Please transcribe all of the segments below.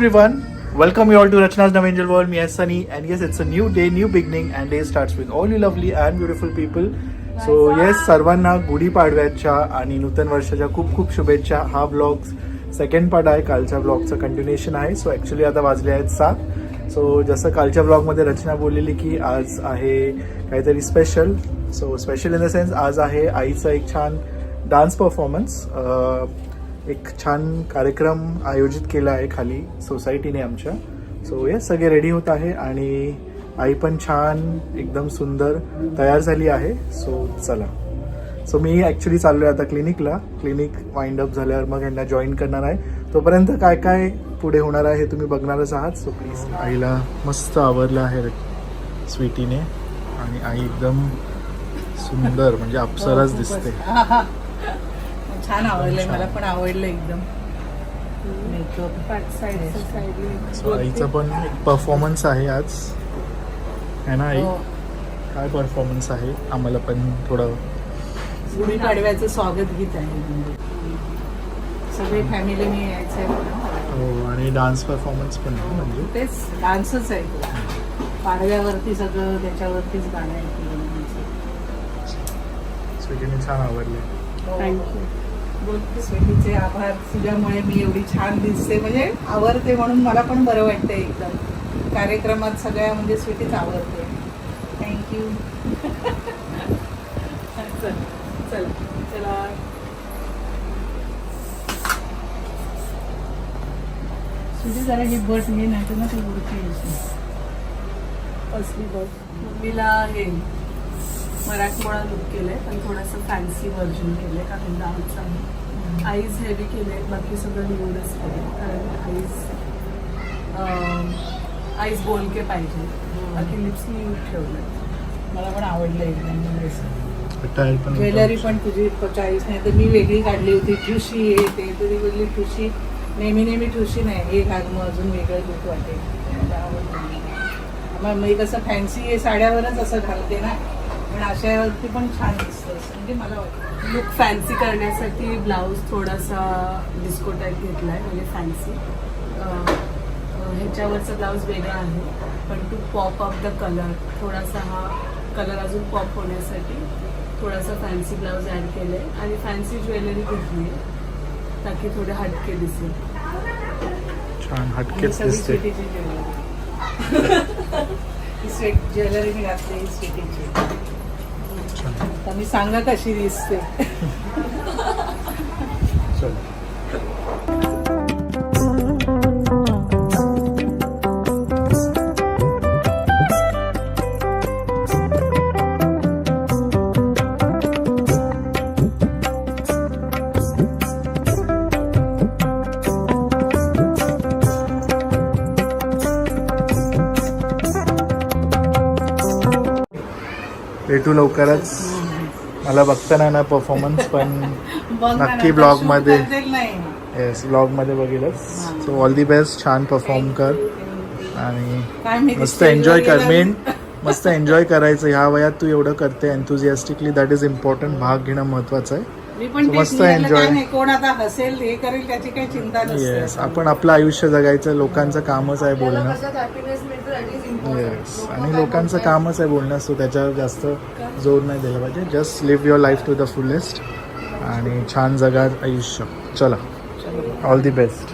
everyone, welcome you all to Rachna's New Angel World. Me as Sunny, and yes, it's a new day, new beginning, and day starts with all you lovely and beautiful people. So yes, सर्वांना गुढीपाडव्याच्या आणि नूतन वर्षाच्या खूप खूप शुभेच्छा. हा vlog second part आहे, कालच्या व्लॉगचं कंटिन्युएशन आहे. सो ॲक्च्युली आता वाजले आहेत 7. सो जसं कालच्या व्लॉगमध्ये रचना बोललेली की आज आहे काहीतरी special. So special in the sense आज आहे आईचा एक छान डान्स परफॉर्मन्स. एक छान कार्यक्रम आयोजित केला आहे खाली सोसायटीने आमच्या. सो येस, सगळे रेडी होत आहे आणि आई पण छान एकदम सुंदर तयार झाली आहे. सो चला. सो मी ॲक्च्युली चाललो आहे आता क्लिनिकला. क्लिनिक वाइंड अप झाल्यावर मग यांना जॉईन करणार आहे. तोपर्यंत काय काय पुढे होणार आहे हे तुम्ही बघणारच आहात. So please. आईला मस्त आवडलं आहे स्वीटीने आणि आई एकदम सुंदर म्हणजे अप्सराच दिसते. छान आवडलंय, मला पण आवडलं एकदम. सो आईचा पण एक परफॉर्मन्स आहे आज, है ना आई? काय परफॉर्मन्स आहे? आम्हाला पण थोडं गुढीपाडव्याचं स्वागत गीत आहे. सगळे फॅमिलीने यायचं आहे. हो, आणि डान्स परफॉर्मन्स पण आहे. म्हणजे तेच डान्सच आहे तो. पाडव्यावरती सगळं त्याच्यावरतीच गाणं आहे. स्वीटीने छान आवडले. थँक्यू. स्वीटीचे आभार. तुझ्यामुळे मी एवढी छान दिसते, म्हणजे आवडते म्हणून मला पण बरं वाटतं एकदम. कार्यक्रमात सगळ्या म्हणजे स्वीटीच आवडते. थँक्यू. चल चल चला. तुझी जरा ही बट मी नाही ना, ती उडकी असली बट. मम्मीला हे मराठमोळा लुक केलंय, पण थोडंसं फॅन्सी व्हर्जन केलंय कारण डान्स आहे. आईज हेवी केले, बाकी सगळं न्यूडच केले कारण आईज बोलके पाहिजे. बाकी लिप्स न्यूड ठेवलं. मला पण आवडलं एकदम. पण ज्वेलरी पण तुझी चॉईस नाही तर मी वेगळी काढली होती. ठुशी आहे ते, तुझी बोलली ठुशी नेहमी नेहमी ठुशी नाही, हे घाल मग अजून वेगळं लुक वाटेल. मला आवडलं. मग मी कसं फॅन्सी साड्यावरच असं घालते ना, पण अशावरती पण छान दिसतं म्हणजे मला वाटतं. लुक फॅन्सी करण्यासाठी ब्लाऊज थोडासा डिस्को टाईप घेतलाय, म्हणजे फॅन्सी. ह्याच्यावरचा ब्लाऊज वेगळा आहे, पण to pop up the colour, थोडासा हा कलर अजून पॉप होण्यासाठी थोडासा फॅन्सी ब्लाऊज ॲड केले आणि फॅन्सी ज्वेलरी घेतली ताकी थोडे हटके दिसेल. छान हटकेच दिसते. ज्वेलरी मी घातली स्वीटीची. तर मी सांगा कशी दिसते. भेटू लवकरच. मला बघता नाही ना परफॉर्मन्स, पण नक्की ब्लॉगमध्ये. येस, ब्लॉगमध्ये बघेलच. So all the best. छान परफॉर्म कर आणि मस्त एन्जॉय कर. मेन मस्त एन्जॉय करायचं. ह्या वयात तू एवढं करते एन्थुझियास्टिकली, दॅट इज इम्पॉर्टंट. भाग घेणं महत्वाचं आहे. मस्त एन्जॉय. कोण आता हसेल हे करेल त्याची काही चिंता नसते. येस, आपण आपलं आयुष्य जगायचं. लोकांचं कामच आहे बोलणं. येस, आणि लोकांचं कामच आहे बोलणं, सो त्याच्यावर जास्त जोर नाही दिला पाहिजे. Just live your life to the fullest आणि छान जगा आयुष्य. चला, ऑल दी बेस्ट.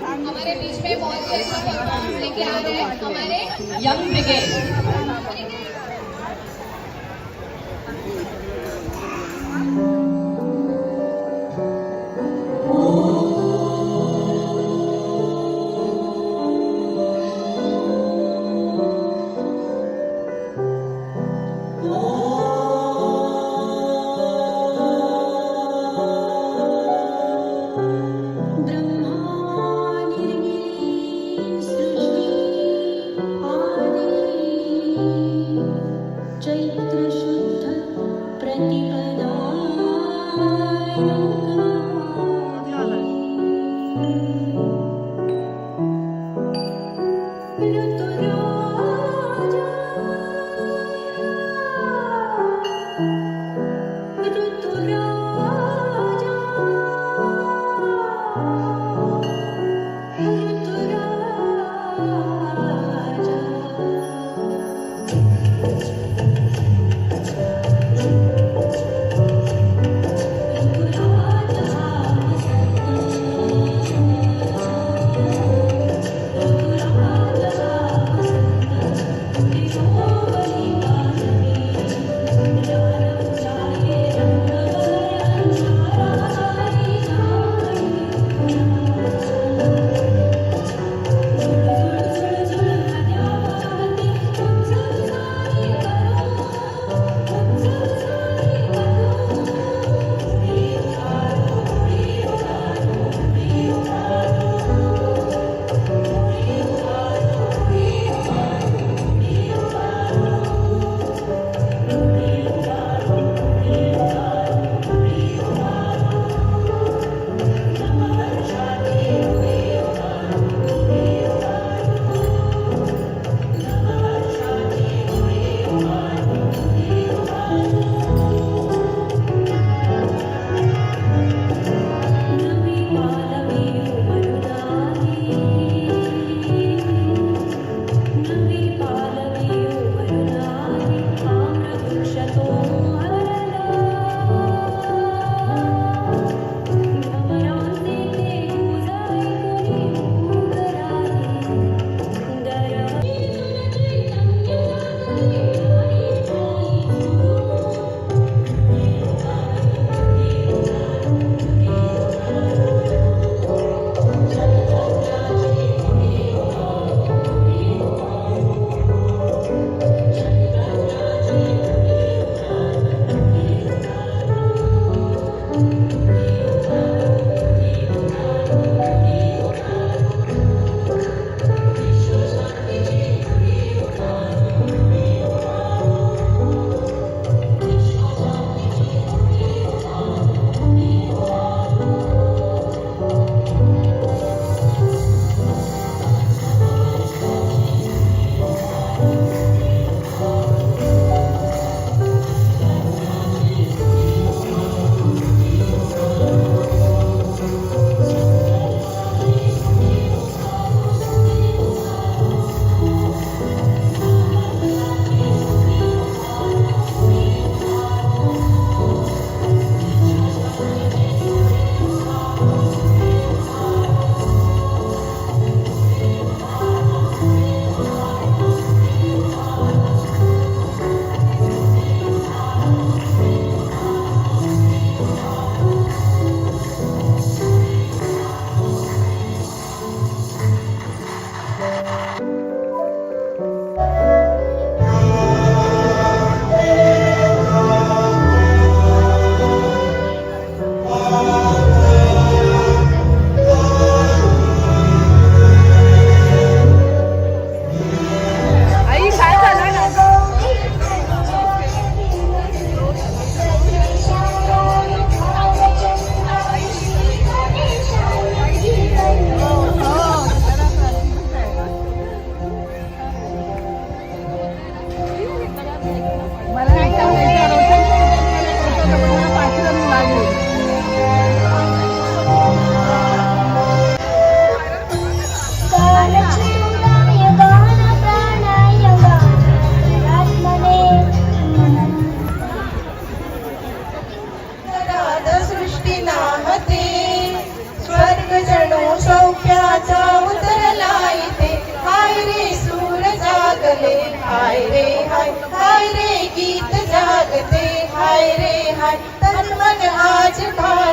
हमारे बीच में बहुत लेके आ रहे हैं हमारे यंग ब्रिगेड.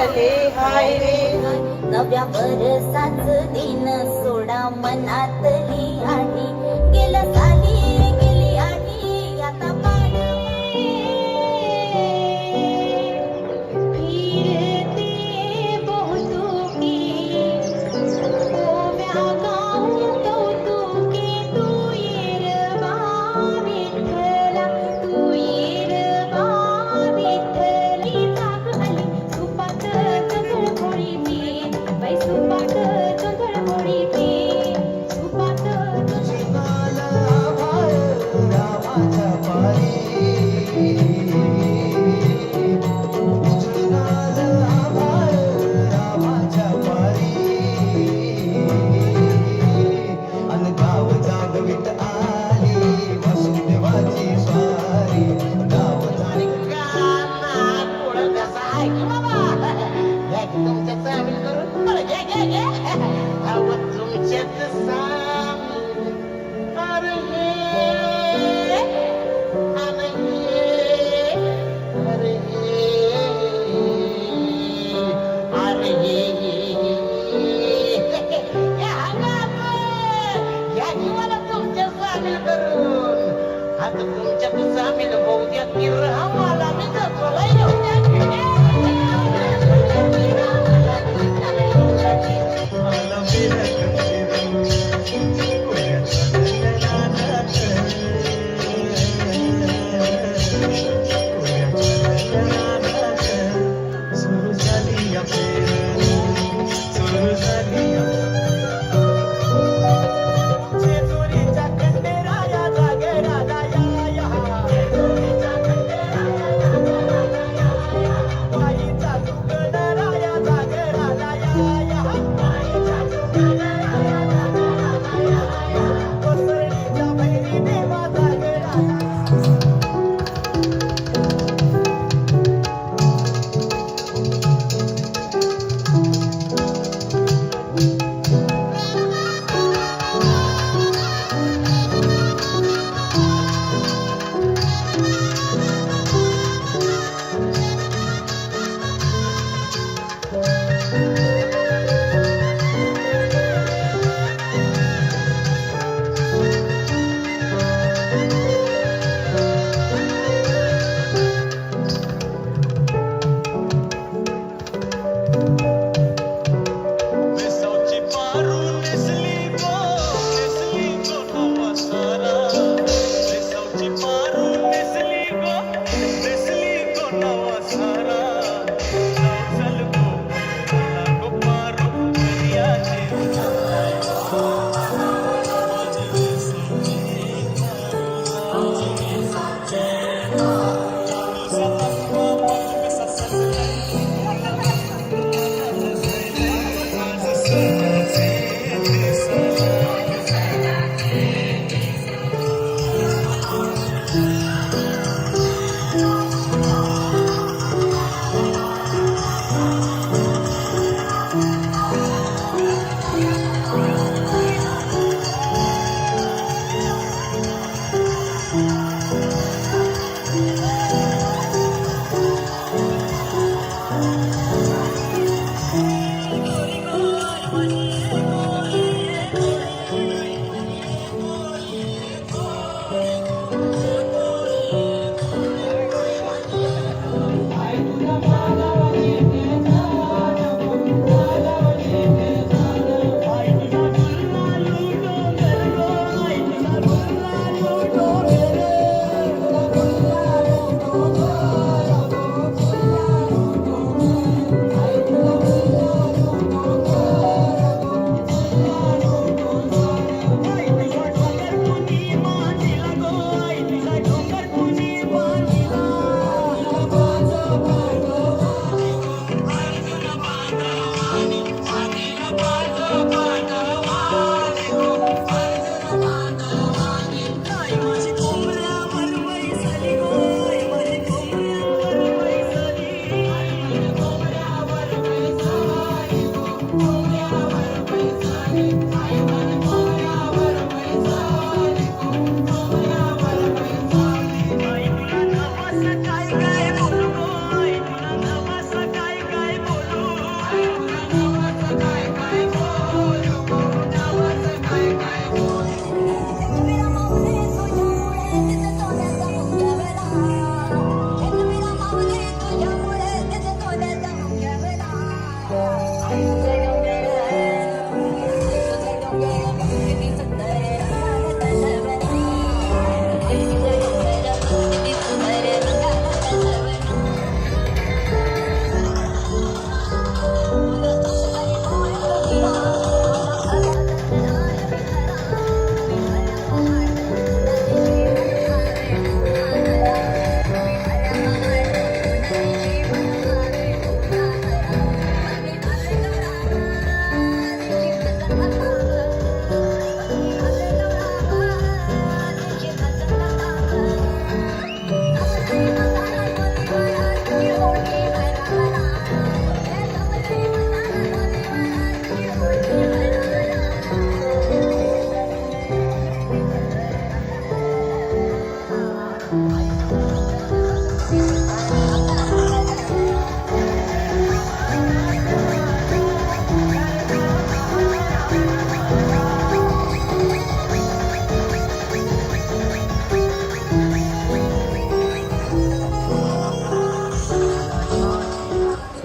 उजळले हाय रे. नव्या बरसाच दिन सोडा मनातली आठी गेलं साली गेली आठी आता पाडवे फिरते बहुतुकी ओव्या गाऊ कौतुकी तू येरबा विठ्ठला तू येरबा विठ्ठली जाग आली सुपात चंदळ पोळी पी बाई सुपात चंदळ पोळी पी सुपात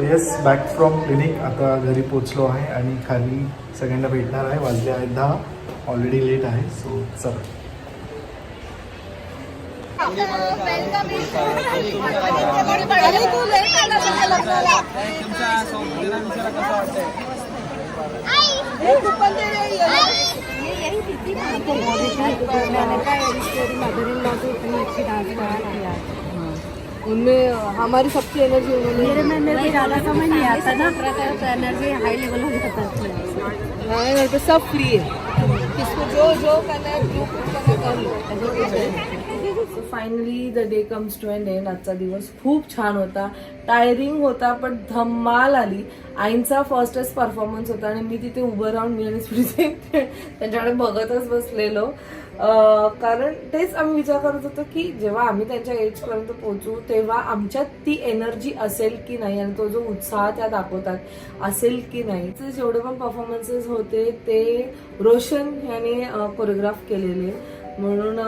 येस, बॅक फ्रॉम क्लिनिक. आता घरी पोचलो आहे आणि खाली सगळ्यांना भेटणार आहे. वाजले आहेत 10, ऑलरेडी लेट आहे. सो चला. उनमें हमारी सबकी एनर्जी मेरे में भी ज़्यादा समझ नहीं आता ना, एनर्जी हाई लेवल होने का हमारे घर पे सब फ्री है, किसको जो करना है जो कुछ करना कर लो. Finally the day comes to an end. आजचा दिवस खूप छान होता, टायरिंग होता पण धम्माल आली. आईंचा फर्स्टच परफॉर्मन्स होता आणि मी तिथे उभं राहून मी आणि स्मृती त्यांच्याकडे बघतच बसलेलो. कारण तेच आम्ही विचार करत होतो की जेव्हा आम्ही त्यांच्या एजपर्यंत पोहोचू तेव्हा आमच्यात ती एनर्जी असेल की नाही आणि तो जो उत्साह त्या दाखवतात असेल की नाही. जेवढे पण परफॉर्मन्सेस होते ते रोशन याने कोरिओग्राफ केलेले, म्हणून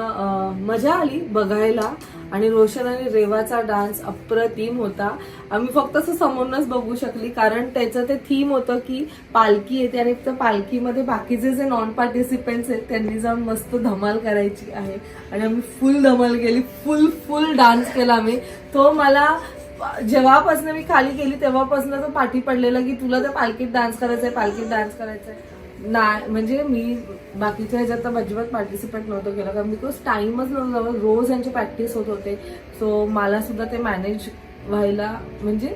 मजा आली बघायला. आणि रोशन आणि रेवाचा डान्स अप्रतिम होता. आम्ही फक्त असं समोरनच बघू शकली कारण त्याचं ते थीम होतं की पालखी येते आणि त्या पालखीमध्ये बाकीचे जे नॉन पार्टिसिपेंट्स आहेत त्यांनी जाऊन मस्त धमाल करायची आहे आणि आम्ही फुल धमाल केली, फुल डान्स केला आम्ही. तो मला जेव्हापासून मी खाली गेली तेव्हापासून तो पाठी पडलेला की तुला त्या पालखीत डान्स करायचंय. नाही म्हणजे मी बाकीच्या ह्याच्यात तर अजिबात पार्टिसिपेट नव्हतं केलं कारण बिकॉज टाइमच नव्हतं. रोज यांची प्रॅक्टिस होत होते. सो मला सुद्धा ते मॅनेज व्हायला म्हणजे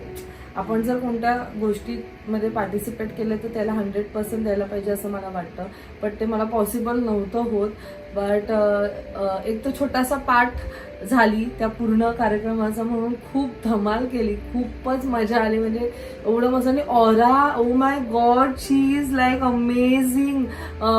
आपण जर कोणत्या गोष्टीमध्ये पार्टिसिपेट केलं तर त्याला 100% द्यायला पाहिजे असं मला वाटतं. बट ते मला पॉसिबल नव्हतं होत. बट एक तो छोटासा पार्ट झाली त्या पूर्ण कार्यक्रमाचा, म्हणून खूप धमाल केली, खूपच मजा आली. म्हणजे एवढं मस्त आणि aura, oh my god, she is like amazing.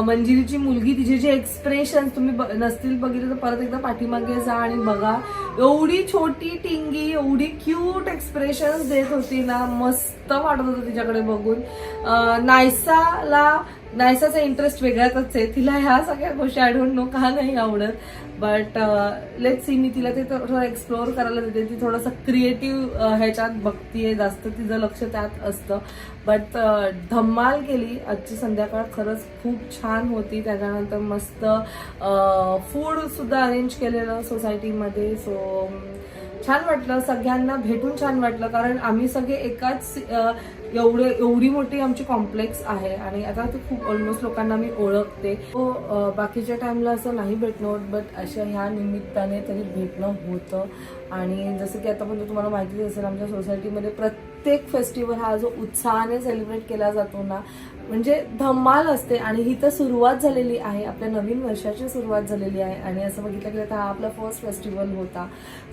मंजिरीची मुलगी, तिचे जे एक्सप्रेशन तुम्ही नसतील बघितले तर परत एकदा पाठीमागे जा आणि बघा. एवढी छोटी टिंगी, एवढी क्यूट एक्सप्रेशन देत होती ना, मस्त वाटत होतं तिच्याकडे बघून. नायसाचा इंटरेस्ट वेगळाच आहे, तिला ह्या सगळ्या गोष्टी आय डोंट नो का नाही आवडत. बट लेट्स सी, मी तिला ते थोडं एक्सप्लोअर करायला देते. ती थोडंसं क्रिएटिव्ह ह्याच्यात बघतीये, जास्त तिचं लक्ष त्यात असतं. बट धम्माल केली आजची संध्याकाळ, खरंच खूप छान होती. त्याच्यानंतर मस्त फूड सुद्धा अरेंज केलेलं सोसायटीमध्ये. सो छान वाटलं, सगळ्यांना भेटून छान वाटलं कारण आम्ही सगळे एकाच एवढी मोठी आमची कॉम्प्लेक्स आहे आणि आता ते खूप ऑलमोस्ट लोकांना मी ओळखते. बाकीच्या टाइमला असं नाही भेटणं होत, बट अशा ह्या निमित्ताने तरी भेटणं होतं. आणि जसं की आतापर्यंत तुम्हाला माहितीच असेल, आमच्या सोसायटीमध्ये प्रत्येक फेस्टिवल हा जो उत्साहाने सेलिब्रेट केला जातो ना, म्हणजे धम्माल असते. आणि ही तर सुरुवात झालेली आहे, आपल्या नवीन वर्षाची सुरुवात झालेली आहे आणि असं बघितलं गेलं तर हा आपला फर्स्ट फेस्टिवल होता.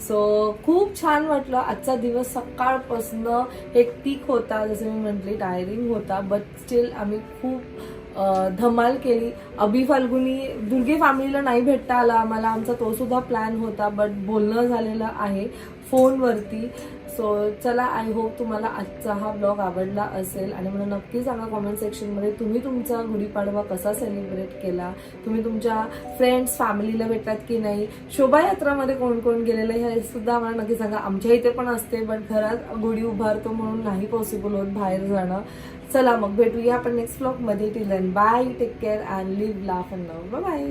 सो खूप छान वाटलं. आजचा दिवस सकाळपासून हेक्टिक होता, जसं मी म्हटली टायरिंग होता, बट स्टील आम्ही खूप धमाल केली. अभि फाल्गुनी दुर्गे फॅमिलीला नाही भेटता आला आम्हाला, आमचा तो सुद्धा प्लॅन होता, बट बोलणं झालेलं आहे फोनवरती. सो चला, आय होप तुम्हाला आजचा हा ब्लॉग आवडला असेल आणि मला नक्की सांगा कॉमेंट सेक्शनमध्ये तुम्ही तुमचा गुढीपाडवा कसा सेलिब्रेट केला, तुम्ही तुमच्या फ्रेंड्स फॅमिलीला भेटतात की नाही, शोभायात्रामध्ये कोण कोण गेलेलं हे सुद्धा मला नक्की सांगा. आमच्या इथे पण असते, बट घरात गुढी उभारतो म्हणून नाही पॉसिबल होत बाहेर जाणं. चला मग भेटूया आपण नेक्स्ट ब्लॉगमध्ये. Till then bye, take care and live, laugh and love. Bye.